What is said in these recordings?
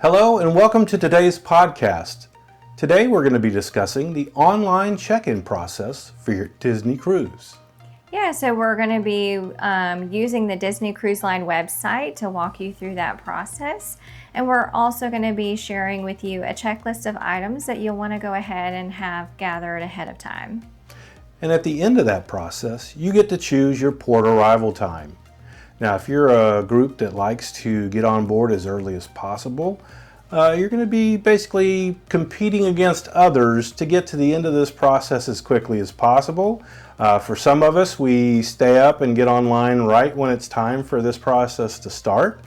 Hello and welcome to today's podcast. Today we're going to be discussing the online check-in process for your Disney cruise. Yeah, so we're going to be using the Disney Cruise Line website to walk you through that process. And we're also going to be sharing with you a checklist of items that you'll want to go ahead and have gathered ahead of time. And at the end of that process, you get to choose your port arrival time. Now, if you're a group that likes to get on board as early as possible, you're going to be basically competing against others to get to the end of this process as quickly as possible. For some of us, we stay up and get online right when it's time for this process to start.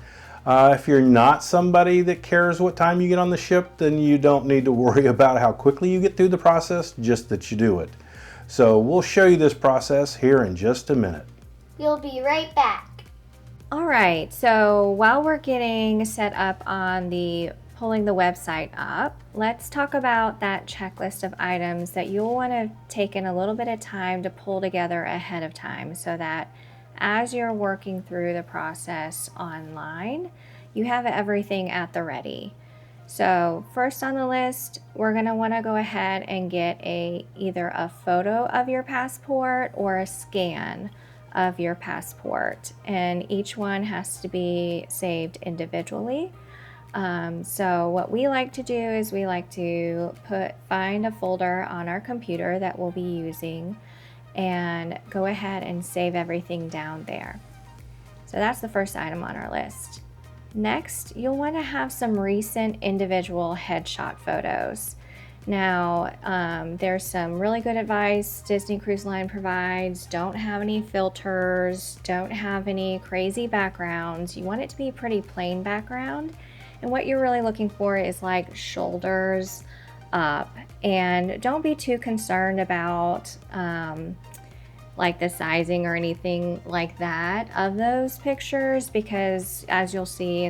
If you're not somebody that cares what time you get on the ship, then you don't need to worry about how quickly you get through the process, just that you do it. So we'll show you this process here in just a minute. We'll be right back. All right, so while we're getting set up on pulling the website up, let's talk about that checklist of items that you'll want to take in a little bit of time to pull together ahead of time so that as you're working through the process online, you have everything at the ready. So first on the list, we're going to want to go ahead and get either a photo of your passport or a scan of your passport, and each one has to be saved individually. So what we like to do is we like to find a folder on our computer that we'll be using and go ahead and save everything down there. So that's the first item on our list. Next, you'll want to have some recent individual headshot photos. Now, there's some really good advice Disney Cruise Line provides. Don't have any filters, don't have any crazy backgrounds. You want it to be a pretty plain background. And what you're really looking for is like shoulders up. And don't be too concerned about like the sizing or anything like that of those pictures, because as you'll see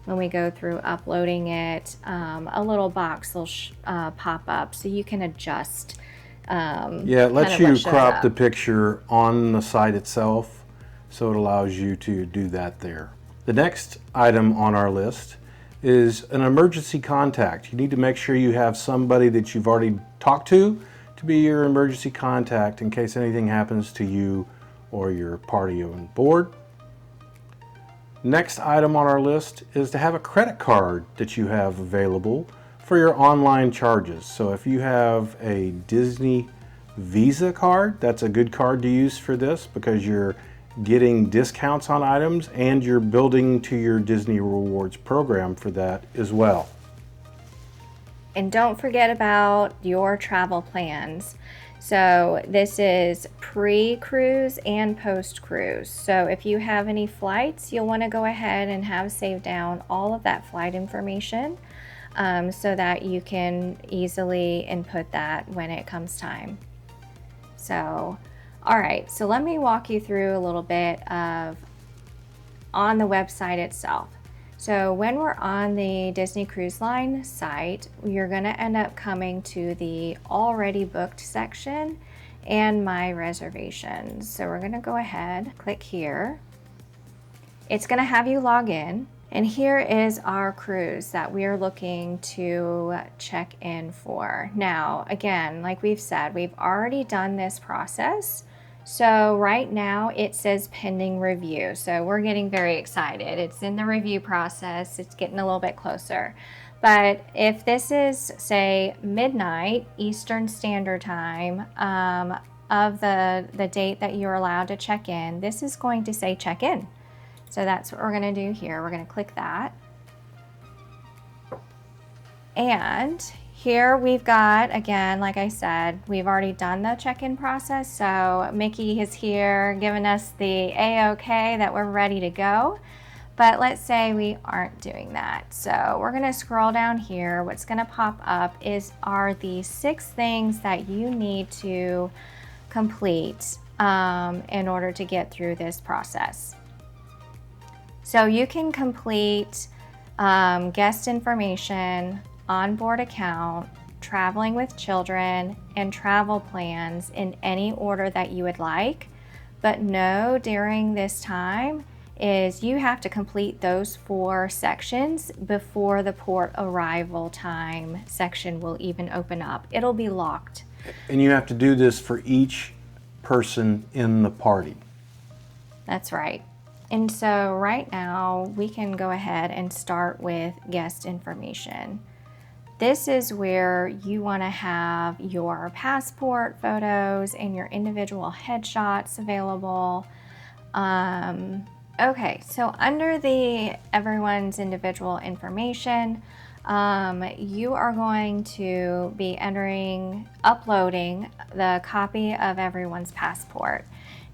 when we go through uploading it, a little box will pop up so you can adjust. Yeah, it lets you crop the picture on the site itself, so it allows you to do that there. The next item on our list is an emergency contact. You need to make sure you have somebody that you've already talked to be your emergency contact in case anything happens to you or your party on board. Next item on our list is to have a credit card that you have available for your online charges. So if you have a Disney Visa card, that's a good card to use for this because you're getting discounts on items and you're building to your Disney Rewards program for that as well. And don't forget about your travel plans. So this is pre-cruise and post-cruise. So if you have any flights, you'll want to go ahead and have saved down all of that flight information so that you can easily input that when it comes time. So, all right, so let me walk you through a little bit on the website itself. So when we're on the Disney Cruise Line site, you're going to end up coming to the already booked section and my reservations. So we're going to go ahead, click here. It's going to have you log in, and here is our cruise that we are looking to check in for. Now, again, like we've said, we've already done this process. So right now it says pending review. So we're getting very excited. It's in the review process. It's getting a little bit closer. But if this is, say, midnight Eastern Standard Time of the date that you're allowed to check in, this is going to say check in. So that's what we're going to do here. We're going to click that. And here we've got, again, like I said, we've already done the check-in process. So Mickey is here giving us the A-OK that we're ready to go. But let's say we aren't doing that. So we're going to scroll down here. What's going to pop up are the 6 things that you need to complete in order to get through this process. So you can complete guest information, onboard account, traveling with children, and travel plans in any order that you would like. But know during this time, is you have to complete those 4 sections before the port arrival time section will even open up. It'll be locked. And you have to do this for each person in the party. That's right. And so right now we can go ahead and start with guest information. This is where you want to have your passport photos and your individual headshots available. Okay, so under the everyone's individual information, you are going to be uploading the copy of everyone's passport.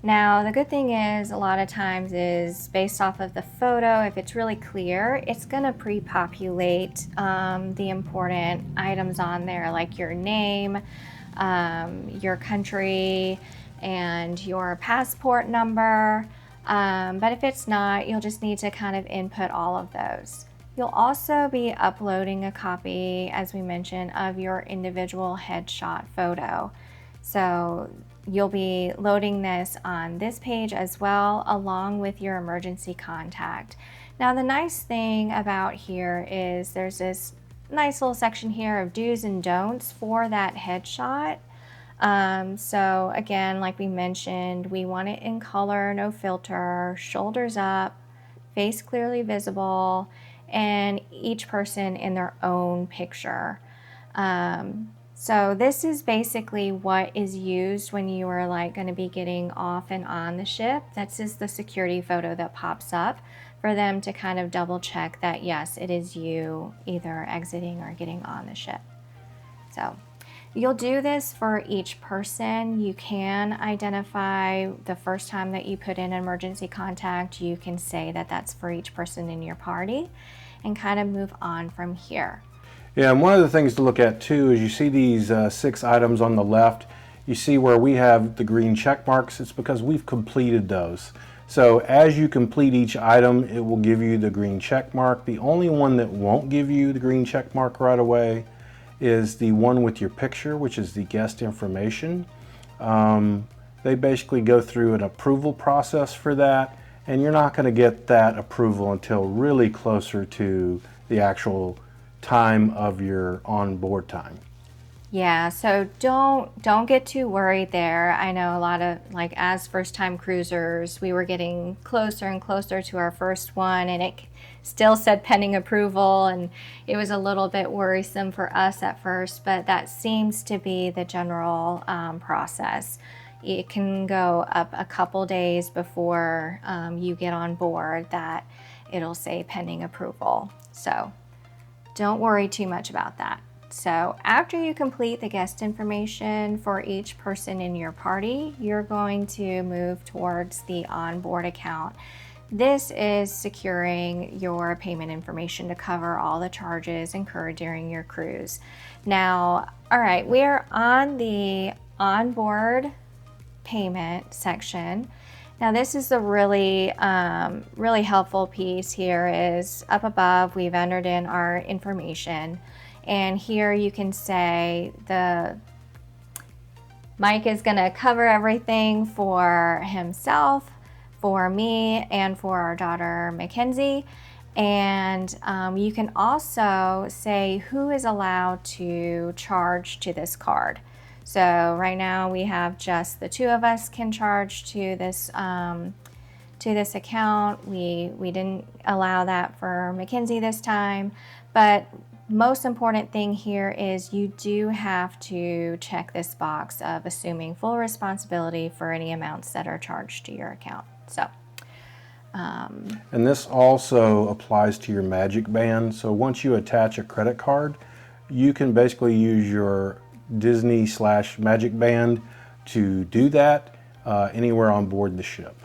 Now, the good thing is a lot of times is based off of the photo, if it's really clear, it's going to pre-populate the important items on there, like your name, your country, and your passport number. But if it's not, you'll just need to kind of input all of those. You'll also be uploading a copy, as we mentioned, of your individual headshot photo. So you'll be loading this on this page as well, along with your emergency contact. Now, the nice thing about here is there's this nice little section here of do's and don'ts for that headshot. So again, like we mentioned, we want it in color, no filter, shoulders up, face clearly visible, and each person in their own picture. So this is basically what is used when you are like going to be getting off and on the ship. That's just the security photo that pops up for them to kind of double check that yes, it is you either exiting or getting on the ship. So you'll do this for each person. You can identify the first time that you put in emergency contact, you can say that that's for each person in your party and kind of move on from here. Yeah, and one of the things to look at too is you see these 6 items on the left. You see where we have the green check marks. It's because we've completed those. So as you complete each item, it will give you the green check mark. The only one that won't give you the green check mark right away is the one with your picture, which is the guest information. They basically go through an approval process for that, and you're not going to get that approval until really closer to the actual time of your onboard time. Yeah, so don't get too worried there. I know a lot of, like, as first-time cruisers, we were getting closer and closer to our first one, and it still said pending approval, and it was a little bit worrisome for us at first, but that seems to be the general process. It can go up a couple days before you get on board that it'll say pending approval. So don't worry too much about that. So after you complete the guest information for each person in your party, you're going to move towards the onboard account. This is securing your payment information to cover all the charges incurred during your cruise. Now, all right, we are on the onboard payment section. Now this is the really helpful piece here is up above we've entered in our information, and here you can say Mike is going to cover everything for himself, for me, and for our daughter Mackenzie. And you can also say who is allowed to charge to this card. So right now we have just the 2 of us can charge to this account. We didn't allow that for Mackenzie this time, but most important thing here is you do have to check this box of assuming full responsibility for any amounts that are charged to your account. So and this also applies to your Magic Band. So once you attach a credit card, you can basically use your Disney/Magic Band to do that anywhere on board the ship.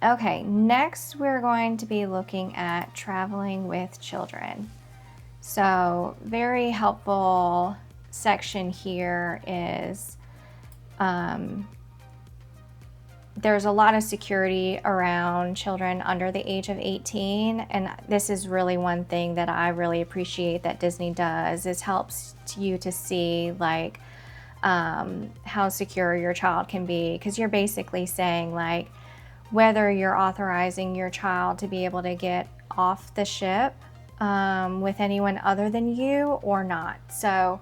Okay, next we're going to be looking at traveling with children. So very helpful section here is there's a lot of security around children under the age of 18, and this is really one thing that I really appreciate that Disney does is helps you to see like how secure your child can be, because you're basically saying like, whether you're authorizing your child to be able to get off the ship with anyone other than you or not. So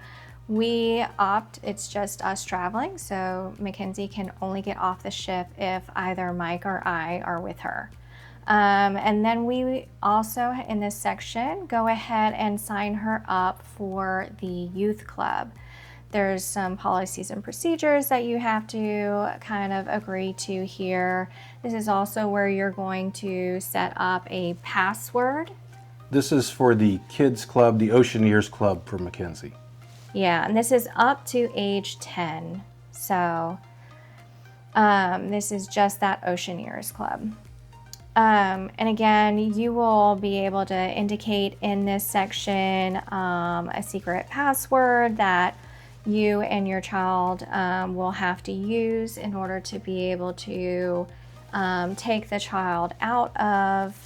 we opt, it's just us traveling, so Mackenzie can only get off the ship if either Mike or I are with her. And then we also, in this section, go ahead and sign her up for the youth club. There's some policies and procedures that you have to kind of agree to here. This is also where you're going to set up a password. This is for the kids club, the Oceaneers Club for Mackenzie. Yeah, and this is up to age 10. So this is just that Oceaneers Club. And again, you will be able to indicate in this section a secret password that you and your child will have to use in order to be able to take the child out of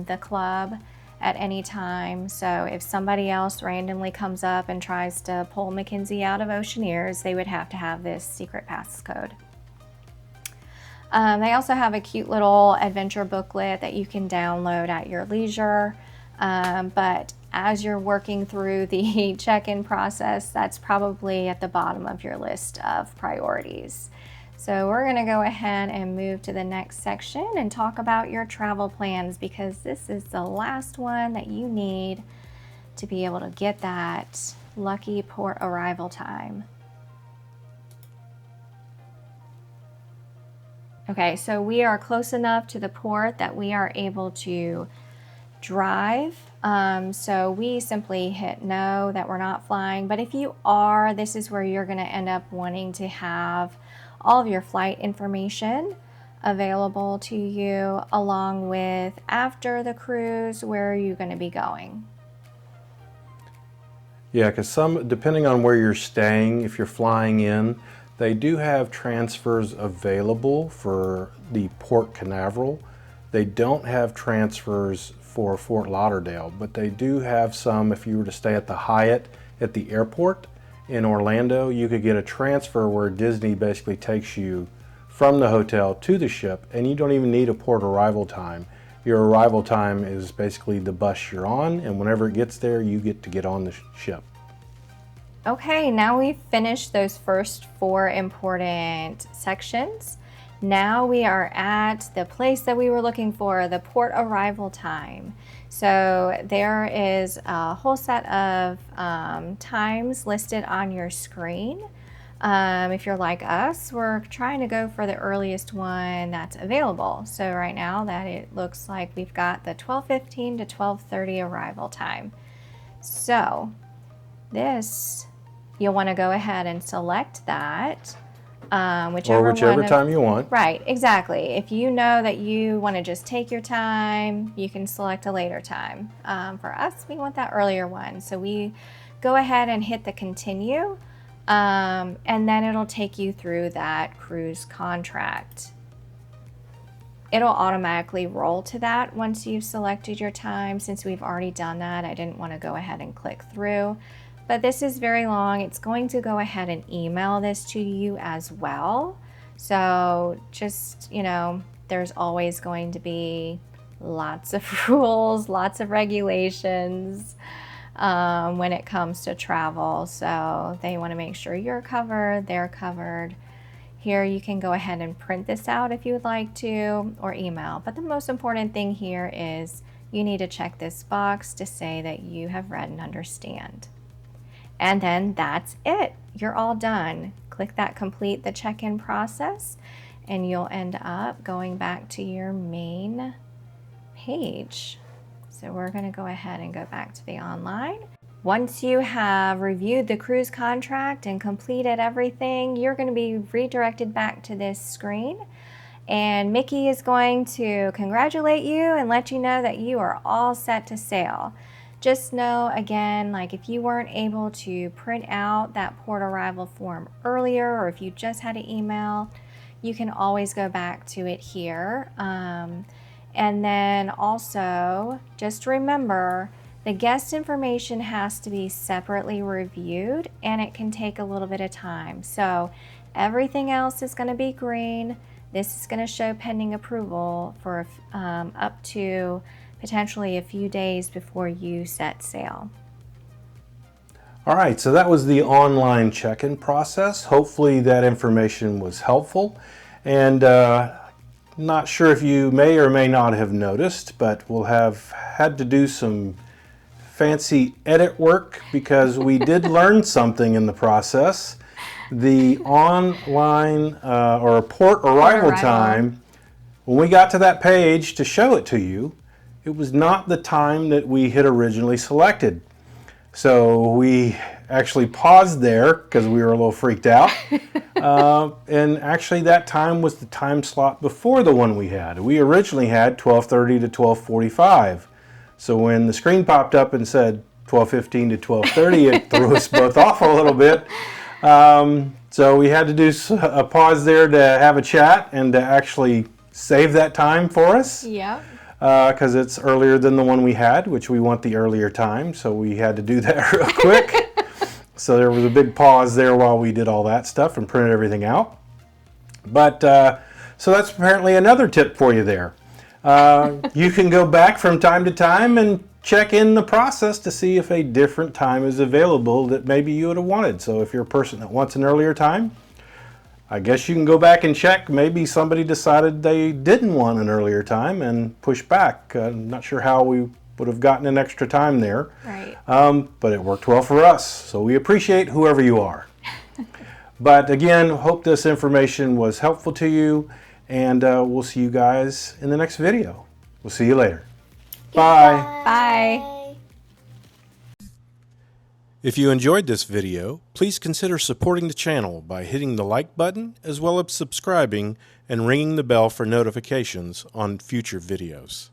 the club at any time. So if somebody else randomly comes up and tries to pull Mackenzie out of Oceaneers, they would have to have this secret passcode. They also have a cute little adventure booklet that you can download at your leisure. But as you're working through the check-in process, that's probably at the bottom of your list of priorities. So we're going to go ahead and move to the next section and talk about your travel plans, because this is the last one that you need to be able to get that lucky port arrival time. Okay, so we are close enough to the port that we are able to drive. So we simply hit no that we're not flying. But if you are, this is where you're going to end up wanting to have all of your flight information available to you, along with after the cruise, where are you going to be going. Yeah, because depending on where you're staying, if you're flying in, they do have transfers available for the Port Canaveral. They don't have transfers for Fort Lauderdale, but they do have some. If you were to stay at the Hyatt at the airport in Orlando, you could get a transfer where Disney basically takes you from the hotel to the ship, and you don't even need a port arrival time. Your arrival time is basically the bus you're on, and whenever it gets there, you get to get on the ship. Okay, now we've finished those first 4 important sections. Now we are at the place that we were looking for, the port arrival time. So there is a whole set of times listed on your screen. If you're like us, we're trying to go for the earliest one that's available. So right now that it looks like we've got the 12:15 to 12:30 arrival time. So this, you'll want to go ahead and select that. Whichever time you want. Right, exactly. If you know that you want to just take your time, you can select a later time. For us, we want that earlier one. So we go ahead and hit the continue, and then it'll take you through that cruise contract. It'll automatically roll to that once you've selected your time. Since we've already done that, I didn't want to go ahead and click through. But this is very long. It's going to go ahead and email this to you as well. So just, there's always going to be lots of rules, lots of regulations when it comes to travel. So they want to make sure you're covered, they're covered. Here you can go ahead and print this out if you would like to, or email. But the most important thing here is you need to check this box to say that you have read and understand. And then that's it. You're all done. Click that complete the check-in process, and you'll end up going back to your main page. So we're going to go ahead and go back to the online. Once you have reviewed the cruise contract and completed everything, you're going to be redirected back to this screen. And Mickey is going to congratulate you and let you know that you are all set to sail. Just know, again, like if you weren't able to print out that port arrival form earlier, or if you just had an email, you can always go back to it here. And then also, just remember, the guest information has to be separately reviewed, and it can take a little bit of time. So everything else is going to be green. This is going to show pending approval for up to potentially a few days before you set sail. All right, so that was the online check-in process. Hopefully that information was helpful. And not sure if you may or may not have noticed, but we'll have had to do some fancy edit work because we did learn something in the process. The online or port arrival time, when we got to that page to show it to you, it was not the time that we had originally selected. So we actually paused there because we were a little freaked out. And actually that time was the time slot before the one we had. We originally had 12:30 to 12:45. So when the screen popped up and said 12:15 to 12:30, it threw us both off a little bit. So we had to do a pause there to have a chat and to actually save that time for us. Yep. Because it's earlier than the one we had, which we want the earlier time, so we had to do that real quick. So there was a big pause there while we did all that stuff and printed everything out. But so that's apparently another tip for you there. You can go back from time to time and check in the process to see if a different time is available that maybe you would have wanted. So if you're a person that wants an earlier time, I guess you can go back and check. Maybe somebody decided they didn't want an earlier time and push back. I'm not sure how we would have gotten an extra time there. Right. But it worked well for us. So we appreciate whoever you are. But again, hope this information was helpful to you. And we'll see you guys in the next video. We'll see you later. Bye. Bye. If you enjoyed this video, please consider supporting the channel by hitting the like button as well as subscribing and ringing the bell for notifications on future videos.